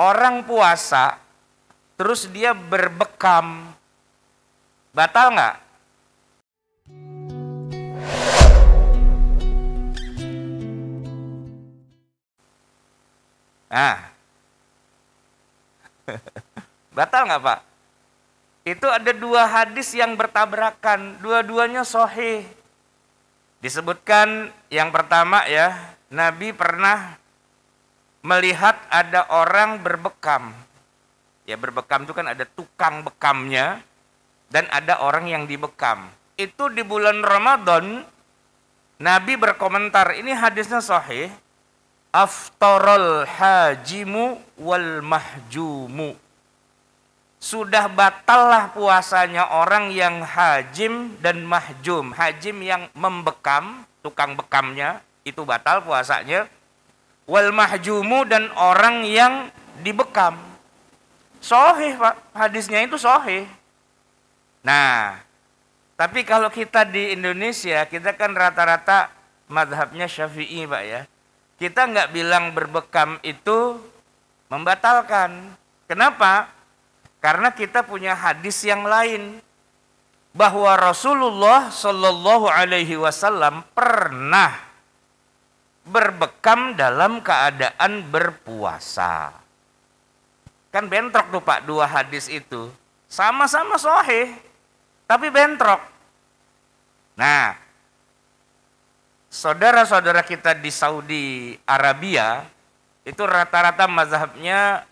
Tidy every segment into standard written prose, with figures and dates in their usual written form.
orang puasa terus dia berbekam, batal nggak? Nah, batal nggak Pak? Itu ada dua hadis yang bertabrakan, dua-duanya sahih. Disebutkan yang pertama ya, Nabi pernah melihat ada orang berbekam. Ya berbekam itu kan ada tukang bekamnya dan ada orang yang dibekam. Itu di bulan Ramadan, Nabi berkomentar, ini hadisnya sahih, aftarul hajimu wal mahjumu. Sudah batallah puasanya orang yang hajim dan mahjum. Hajim yang membekam, tukang bekamnya, itu batal puasanya. Wal mahjumu dan orang yang dibekam. Sahih Pak, hadisnya itu sahih. Nah, tapi kalau kita di Indonesia, kita kan rata-rata mazhabnya Syafi'i Pak ya. Kita nggak bilang berbekam itu membatalkan. Kenapa? Karena kita punya hadis yang lain bahwa Rasulullah Shallallahu Alaihi Wasallam pernah berbekam dalam keadaan berpuasa. Kan bentrok tuh Pak dua hadis itu, sama-sama sahih, tapi bentrok. Nah, saudara-saudara kita di Saudi Arabia itu rata-rata mazhabnya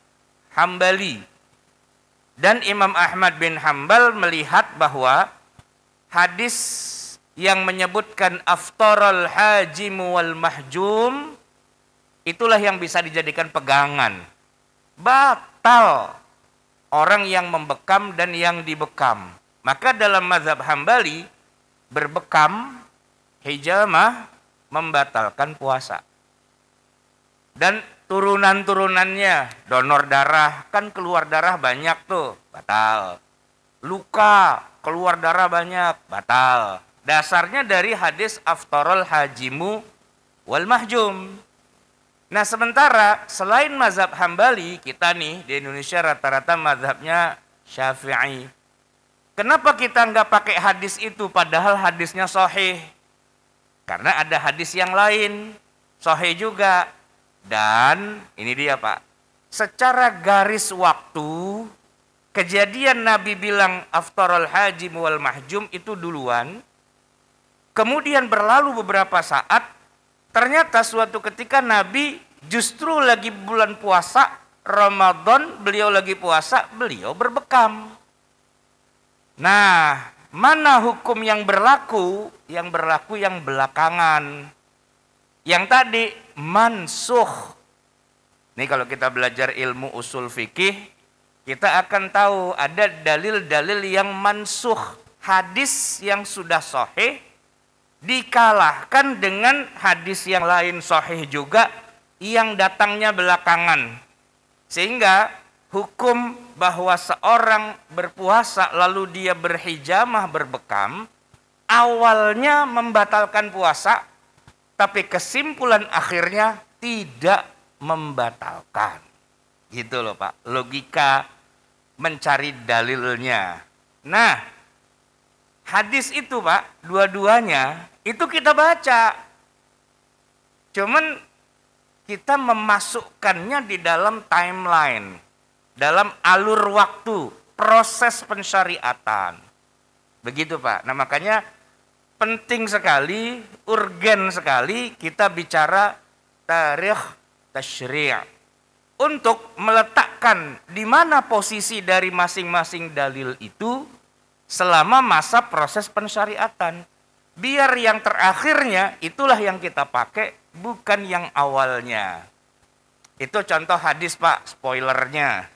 Hambali. Dan Imam Ahmad bin Hambal melihat bahwa hadis yang menyebutkan aftarul hajim wal mahjum itulah yang bisa dijadikan pegangan. Batal orang yang membekam dan yang dibekam. Maka dalam mazhab Hambali berbekam, hijamah membatalkan puasa. Dan turunan-turunannya, donor darah, kan keluar darah banyak tuh, batal. Luka, keluar darah banyak, batal. Dasarnya dari hadis aftarul hajimu wal mahjum. Nah sementara selain mazhab Hambali, kita nih di Indonesia rata-rata mazhabnya Syafi'i. Kenapa kita nggak pakai hadis itu padahal hadisnya sahih? Karena ada hadis yang lain, sahih juga. Dan ini dia Pak, secara garis waktu, kejadian Nabi bilang aftarul hajim wal mahjum itu duluan, kemudian berlalu beberapa saat, ternyata suatu ketika Nabi justru lagi bulan puasa, Ramadan, beliau lagi puasa, beliau berbekam. Nah, mana hukum yang berlaku? Yang berlaku yang belakangan. Yang tadi mansuh. Nih kalau kita belajar ilmu usul fikih, kita akan tahu ada dalil-dalil yang mansuh. Hadis yang sudah sahih dikalahkan dengan hadis yang lain sahih juga yang datangnya belakangan. Sehingga hukum bahwa seorang berpuasa lalu dia berhijamah berbekam awalnya membatalkan puasa, tapi kesimpulan akhirnya tidak membatalkan. Gitu loh Pak, logika mencari dalilnya. Nah, hadis itu Pak, dua-duanya itu kita baca. Cuman kita memasukkannya di dalam timeline, dalam alur waktu, proses pensyariatan. Begitu Pak. Nah makanya penting sekali, urgen sekali kita bicara tarikh tasyri' untuk meletakkan di mana posisi dari masing-masing dalil itu selama masa proses pensyariatan. Biar yang terakhirnya itulah yang kita pakai, bukan yang awalnya. Itu contoh hadis Pak, spoilernya.